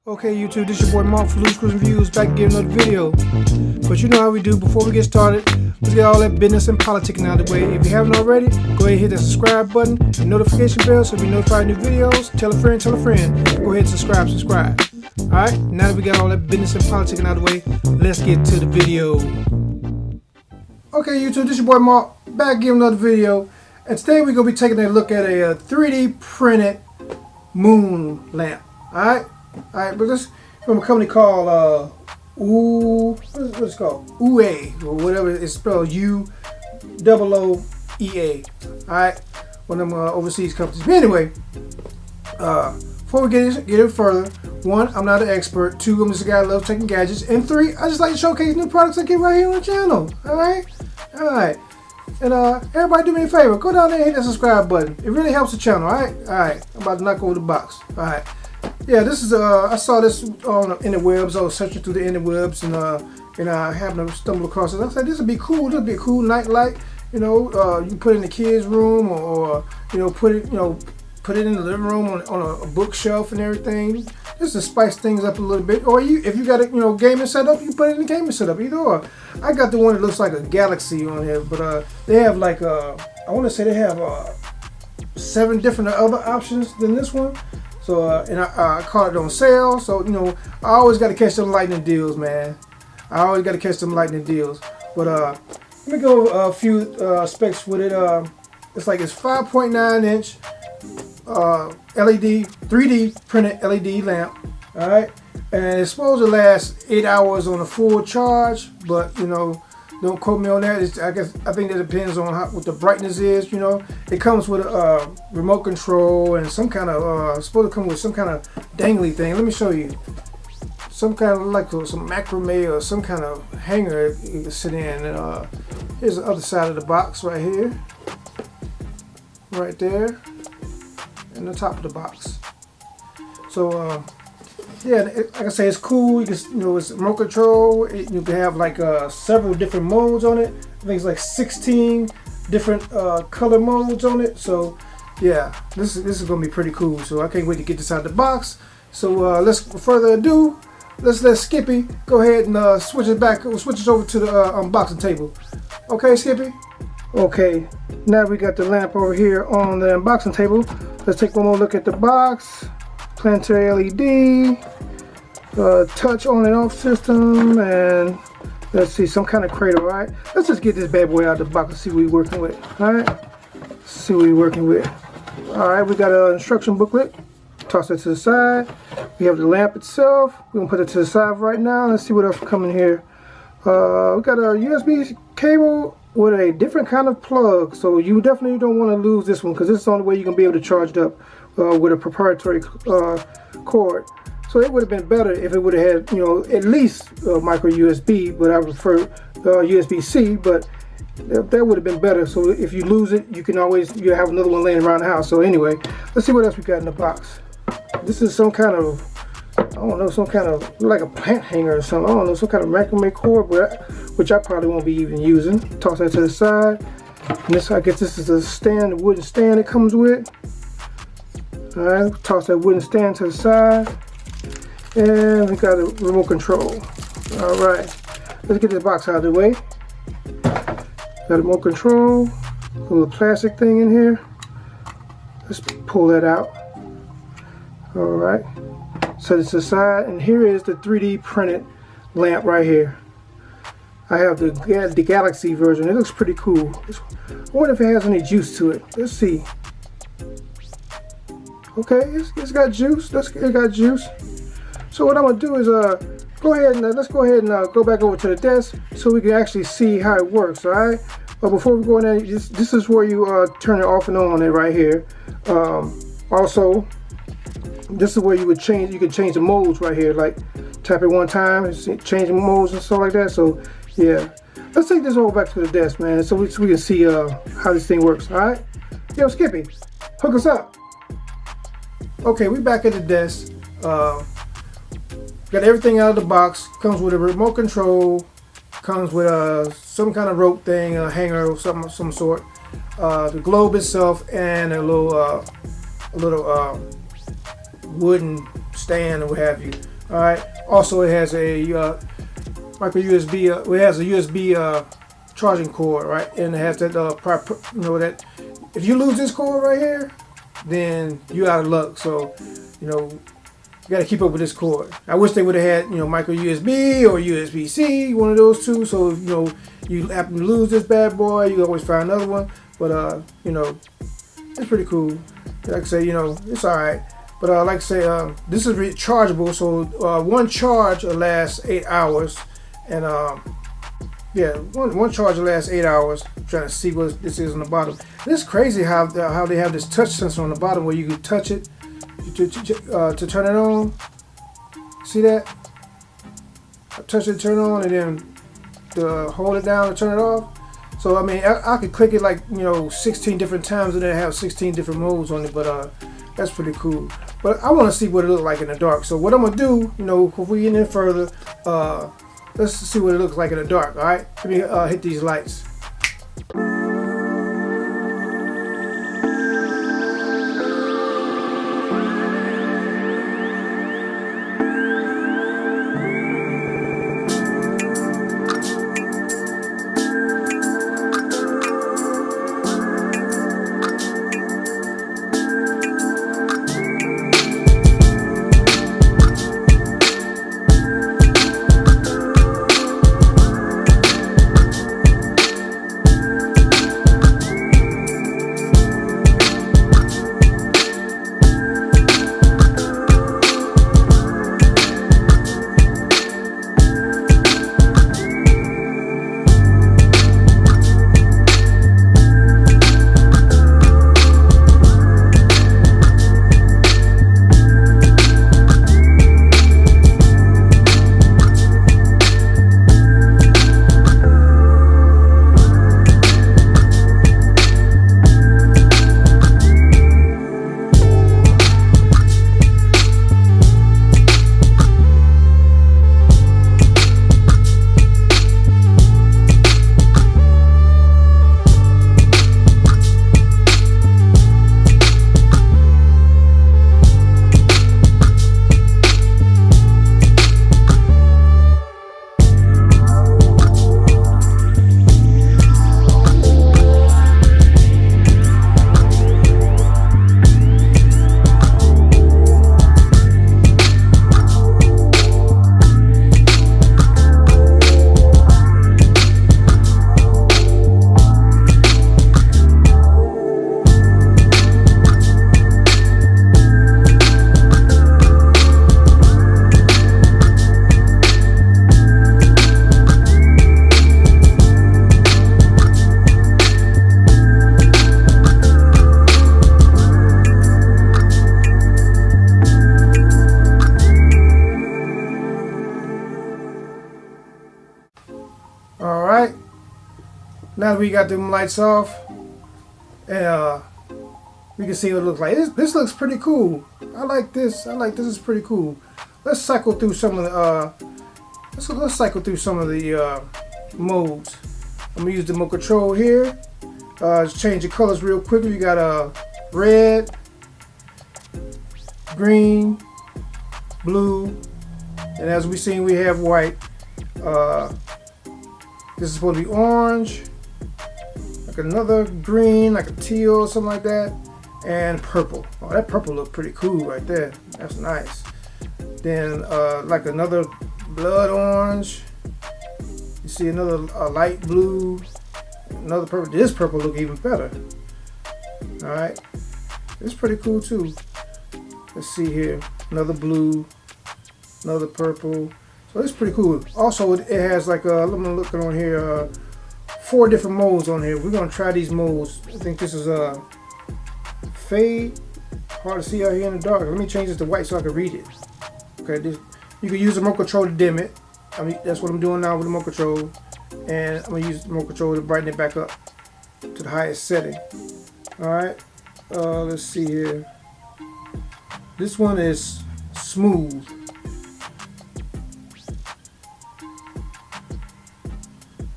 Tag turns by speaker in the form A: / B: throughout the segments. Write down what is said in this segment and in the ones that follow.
A: Okay, YouTube, this is your boy Mark for Loose Screws and Views, back to give another video. But you know how we do. Before we get started, let's get all that business and politicking out of the way. If you haven't already, go ahead and hit that subscribe button and notification bell so you'll be notified of new videos. Tell a friend, tell a friend. Go ahead and subscribe. Alright, now that we got all that business and politicking out of the way, let's get to the video. Okay, YouTube, this is your boy Mark, back giving another video. And today we're going to be taking a look at a 3D printed moon lamp. Alright, but this is from a company called what is it called? UooEA, or whatever it's spelled, UooEA. Alright, one of them overseas companies. But anyway, before we get it further, one, I'm not an expert. Two, I'm just a guy who loves taking gadgets. And three, I just like to showcase new products I get right here on the channel. Alright? And everybody do me a favor, go down there and hit that subscribe button. It really helps the channel, alright? Alright, I'm about to knock over the box. Alright. Yeah, this is I saw this on the interwebs. I was searching through the interwebs and I happened to stumble across it. I said this would be cool. This would be a cool night light. You know, you put it in the kids' room, or you know, put it in the living room on a bookshelf and everything. Just to spice things up a little bit. Or if you got a gaming setup, you put it in the gaming setup. Either or. I got the one that looks like a galaxy on here, but they have like I want to say they have 7 different other options than this one. So and I caught it on sale. So you know, I always got to catch them lightning deals, man. I always got to catch them lightning deals. But let me go a few specs with it. It's 5.9 inch LED 3D printed LED lamp. All right, and it's supposed to last 8 hours on a full charge. But you know, don't quote me on that. I think that depends on what the brightness is. You know, it comes with a remote control and some kind of it's supposed to come with some kind of dangly thing. Let me show you. Some kind of some macrame or some kind of hanger you can sit in. And here's the other side of the box right here, right there, and the top of the box. So yeah, like I say, it's cool. You can, it's remote control. You can have several different modes on it. I think it's 16 different color modes on it. So yeah, this is gonna be pretty cool. So I can't wait to get this out of the box. So without further ado, let's let Skippy go ahead and switch it over to the unboxing table. Okay, Skippy. Okay, now we got the lamp over here on the unboxing table. Let's take one more look at the box. Planetary LED, touch on and off system, and let's see, some kind of cradle. All right, let's just get this bad boy out of the box and see what we're working with. All right, see what we're working with. All right, we got an instruction booklet. Toss that to the side. We have the lamp itself. We're gonna put it to the side right now. Let's see what else coming here. We got a USB cable with a different kind of plug, so you definitely don't want to lose this one because this is the only way you're gonna be able to charge it up with a proprietary cord. So it would have been better if it would have had, at least micro USB, but I prefer USB-C. But that would have been better. So if you lose it, you have another one laying around the house. So anyway, let's see what else we got in the box. This is some kind of, I don't know, some kind of like a plant hanger or something. I don't know, some kind of macrame cord, which I probably won't be even using. Toss that to the side. And this, I guess this is a stand, a wooden stand it comes with. All right, toss that wooden stand to the side. And we got a remote control. All right, let's get this box out of the way. Got a remote control, a little plastic thing in here. Let's pull that out. All right, set it to the side, and here is the 3D printed lamp right here. I have the Galaxy version. It looks pretty cool. I wonder if it has any juice to it. Let's see. Okay, it's got juice. It got juice. So what I'm gonna do is let's go ahead and go back over to the desk so we can actually see how it works. All right. But before we go in there, this is where you turn it off and on it right here. Also, this is where you can change the modes right here. Like tap it one time and change the modes and stuff like that. So yeah, let's take this over back to the desk, man, so we can see how this thing works. All right. Yo, Skippy, hook us up. Okay, we back at the desk. Got everything out of the box. Comes with a remote control. Comes with some kind of rope thing, a hanger or some sort. The globe itself, and a little wooden stand or what have you. All right. Also, it has a micro USB. It has a USB charging cord, right? And it has that that if you lose this cord right here, then you out of luck. So, you got to keep up with this cord. I wish they would have had, micro USB or USB-C, one of those two. So, you happen to lose this bad boy, you always find another one. But, it's pretty cool. Like I say, it's all right. But like I say, this is rechargeable. So one charge will last 8 hours. And yeah, one charge will last 8 hours. I'm trying to see what this is on the bottom. It's crazy how they have this touch sensor on the bottom where you can touch it to turn it on. See that? Touch it, turn it on, and then hold it down to turn it off. So I mean, I could click it like 16 different times and then have 16 different modes on it. But that's pretty cool. But I want to see what it looks like in the dark. So what I'm gonna do, if we get in further, let's see what it looks like in the dark. All right, let me hit these lights. Alright, now that we got them lights off, and we can see what it looks like. This looks pretty cool. I like this. It's pretty cool. Let's cycle through some of the let's cycle through some of the modes. I'm gonna use the remote control here. Just change the colors real quickly. We got red, green, blue, and as we seen, we have white. This is supposed to be orange, like another green, like a teal or something like that, and purple. Oh, that purple look pretty cool right there. That's nice. Then like another blood orange. You see another light blue, another purple. This purple look even better. All right, it's pretty cool too. Let's see here, another blue, another purple. So it's pretty cool. Also, it has like let me look on here, 4 different modes on here. We're gonna try these modes. I think this is fade. Hard to see out here in the dark. Let me change this to white so I can read it. Okay, you can use the remote control to dim it. I mean, that's what I'm doing now with the remote control. And I'm gonna use the remote control to brighten it back up to the highest setting. All right. Let's see here. This one is smooth.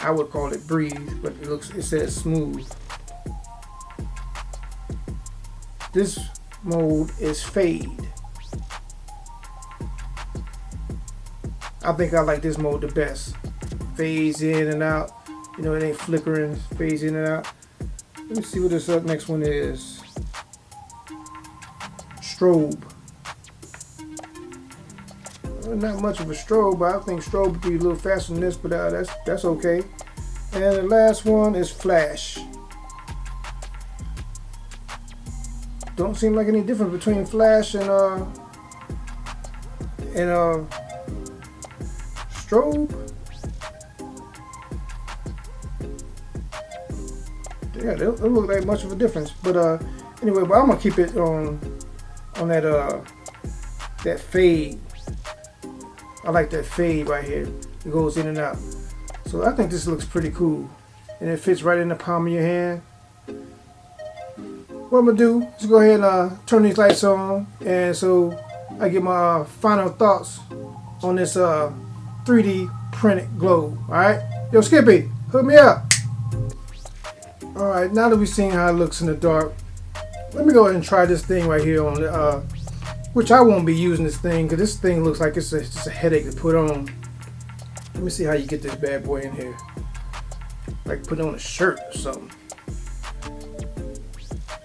A: I would call it breathe, but it says smooth. This mode is fade. I think I like this mode the best. Fades in and out. You know, it ain't flickering. Fades in and out. Let me see what this next one is. Strobe. Not much of a strobe, but I think strobe would be a little faster than this, but that's okay. And the last one is flash. Don't seem like any difference between flash and strobe. Yeah, they don't look like much of a difference. But anyway, but I'm gonna keep it on that fade. I like that fade right here. It goes in and out. So I think this looks pretty cool. And it fits right in the palm of your hand. What I'm going to do is go ahead and turn these lights on. And so I get my final thoughts on this 3D printed globe. Alright? Yo, Skippy, hook me up. Alright, now that we've seen how it looks in the dark, let me go ahead and try this thing right here on the which I won't be using this thing because this thing looks like it's just a headache to put on. Let me see how you get this bad boy in here. Like put on a shirt or something.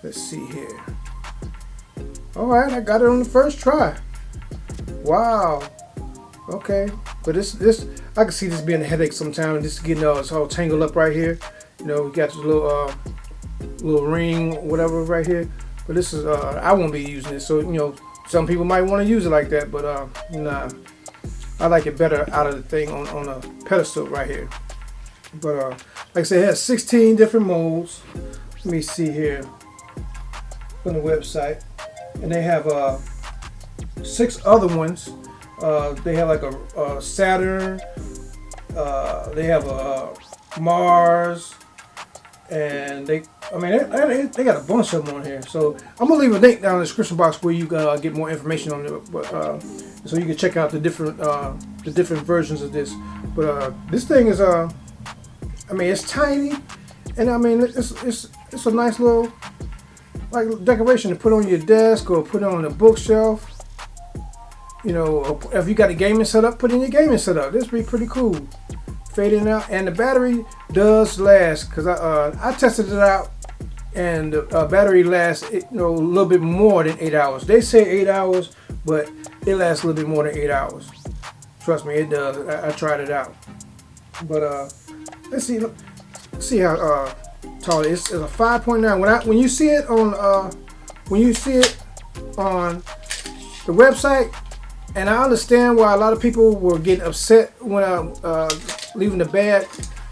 A: Let's see here. Alright, I got it on the first try. Wow. Okay. But this I can see this being a headache sometimes. This is getting it's all tangled up right here. You know, we got this little ring, whatever right here. But this is I won't be using it. So, you know, some people might want to use it like that, but nah. I like it better out of the thing on a pedestal right here. But like I said, it has 16 different modes. Let me see here on the website, and they have 6 other ones. They have like a Saturn. They have a Mars, and they got a bunch of them on here. So I'm gonna leave a link down in the description box where you can get more information on it, but so you can check out the different versions of this. But this thing is it's tiny, and it's a nice little like decoration to put on your desk or put on a bookshelf. You know, if you got a gaming setup, put in your gaming setup. This would be pretty cool. Fading out, and the battery does last because I tested it out, and the battery lasts a little bit more than 8 hours. They say 8 hours, but it lasts a little bit more than 8 hours. Trust me, it does. I tried it out. But let's see how tall it is. It's a 5.9. When you see it on the website, and I understand why a lot of people were getting upset when I leaving the bad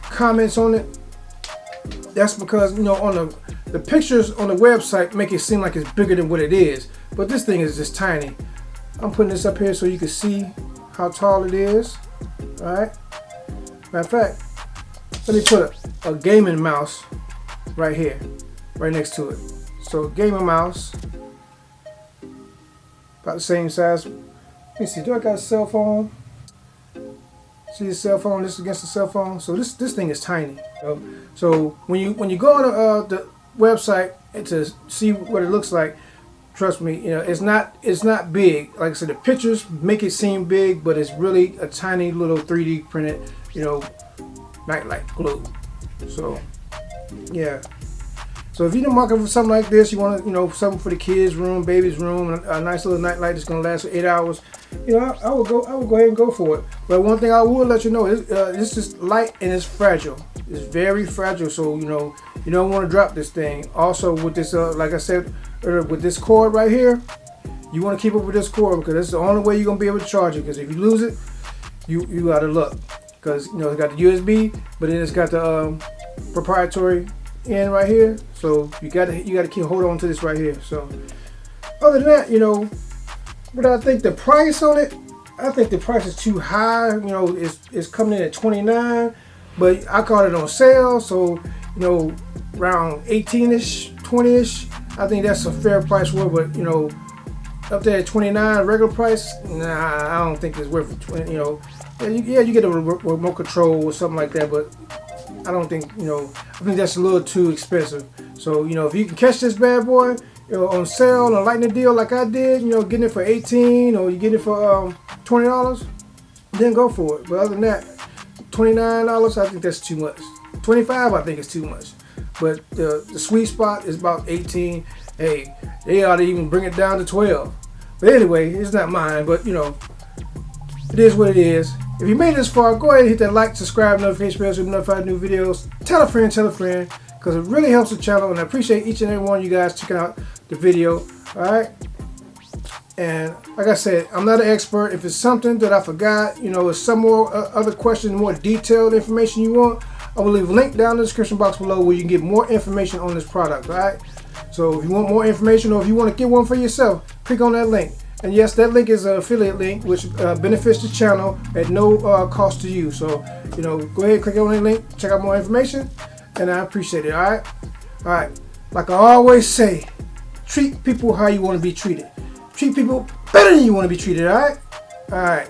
A: comments on it. That's because on the pictures on the website make it seem like it's bigger than what it is, but this thing is just tiny. I'm putting this up here so you can see how tall it is. All right. Matter of fact, let me put a gaming mouse right here, right next to it. So gaming mouse, about the same size. Let me see. Do I got a cell phone? See the cell phone? This is against the cell phone. So this thing is tiny. So when you go on the website and to see what it looks like, trust me, it's not big. Like I said, the pictures make it seem big, but it's really a tiny little 3D printed, nightlight globe. So yeah. So if you're in the market for something like this, you want something for the kids' room, baby's room, a nice little nightlight that's gonna last for 8 hours. I would go ahead and go for it. But one thing I will let you know is this is light and it's fragile. It's very fragile, so you don't want to drop this thing. Also with this, like I said earlier, with this cord right here, you want to keep up with this cord because that's the only way you're gonna be able to charge it. Because if you lose it, you gotta look. Because it's got the USB, but then it's got the proprietary end right here. So you gotta keep hold on to this right here. So other than that, but I think the price on it, I think the price is too high. It's coming in at $29, but I caught it on sale, so around 18ish, 20ish. I think that's a fair price for it. But up there at $29 regular price, nah, I don't think it's worth it. You get a remote control or something like that, but I don't think I think that's a little too expensive. So if you can catch this bad boy on sale on a lightning deal like I did, getting it for $18 or you get it for $20, then go for it. But other than that, $29, I think that's too much. $25, I think it's too much. But the sweet spot is about $18. Hey, they ought to even bring it down to $12. But anyway, it's not mine, but you know, it is what it is. If you made it this far, go ahead and hit that like, subscribe, notification bell so you can be notified of new videos. Tell a friend, because it really helps the channel, and I appreciate each and every one of you guys checking out the video. Alright? And like I said, I'm not an expert. If it's something that I forgot, you know, if some more other questions, more detailed information you want, I will leave a link down in the description box below where you can get more information on this product. Alright? So if you want more information, or if you want to get one for yourself, click on that link. And yes, that link is an affiliate link, which benefits the channel at no cost to you. So, you know, go ahead and click on that link, check out more information, and I appreciate it. Alright? Alright. Like I always say, treat people how you want to be treated. Treat people better than you want to be treated, alright? Alright.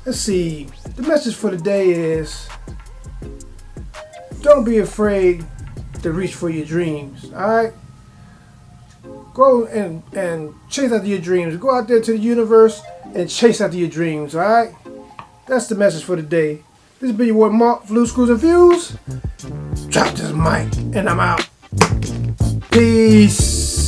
A: Let's see. The message for the day is, don't be afraid to reach for your dreams, alright? Go and chase after your dreams. Go out there to the universe and chase after your dreams, alright? That's the message for the day. This has been your boy Mark, Flu Screws and Fuse. Drop this mic and I'm out. Peace.